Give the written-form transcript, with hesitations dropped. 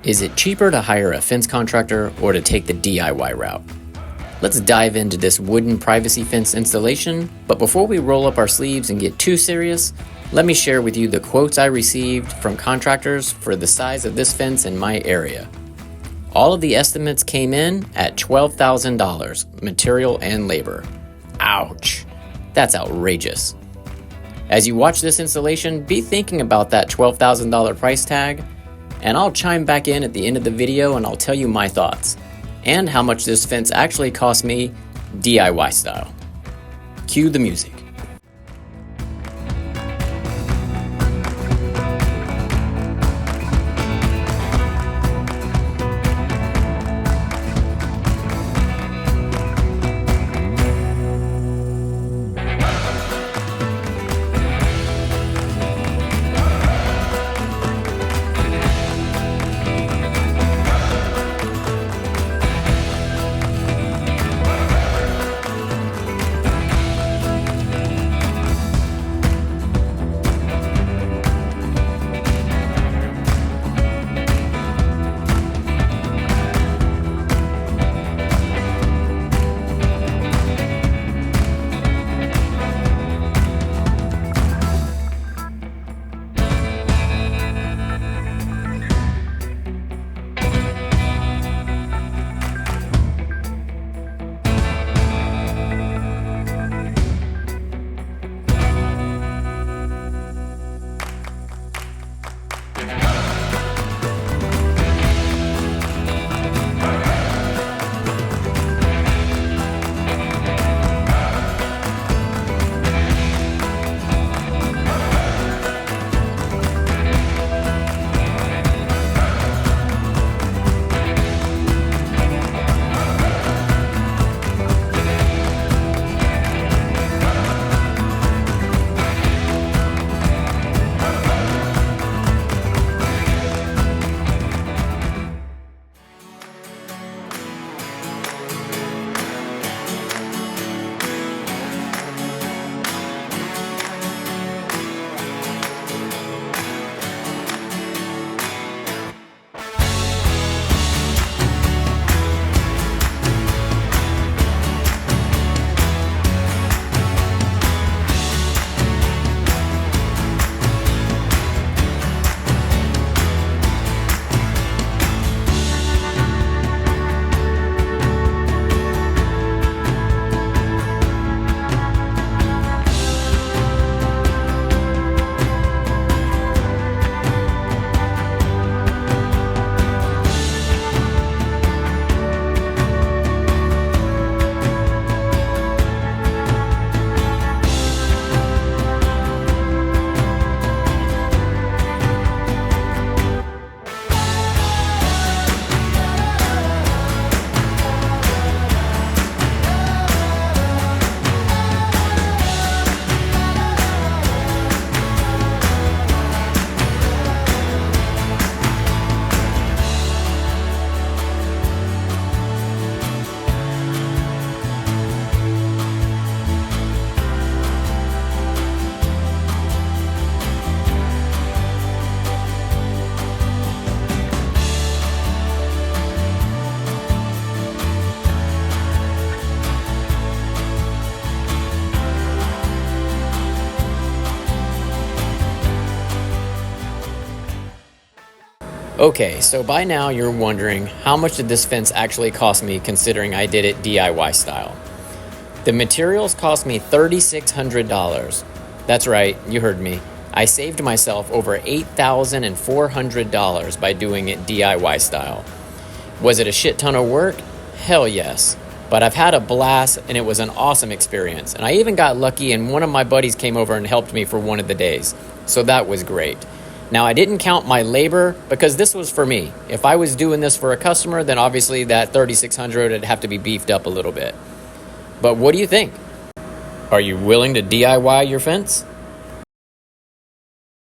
Is it cheaper to hire a fence contractor or to take the DIY route? Let's dive into this wooden privacy fence installation, but before we roll up our sleeves and get too serious, let me share with you the quotes I received from contractors for the size of this fence in my area. All of the estimates came in at $12,000, material and labor. Ouch, that's outrageous. As you watch this installation, be thinking about that $12,000 price tag, and I'll chime back in at the end of the video and I'll tell you my thoughts, and how much this fence actually cost me DIY style. Cue the music. Okay, so by now you're wondering, how much did this fence actually cost me considering I did it DIY style? The materials cost me $3,600. That's right, you heard me. I saved myself over $8,400 by doing it DIY style. Was it a shit ton of work? Hell yes. But I've had a blast and it was an awesome experience. And I even got lucky and one of my buddies came over and helped me for one of the days. So that was great. Now, I didn't count my labor because this was for me. If I was doing this for a customer, then obviously that $3,600 would have to be beefed up a little bit. But what do you think? Are you willing to DIY your fence?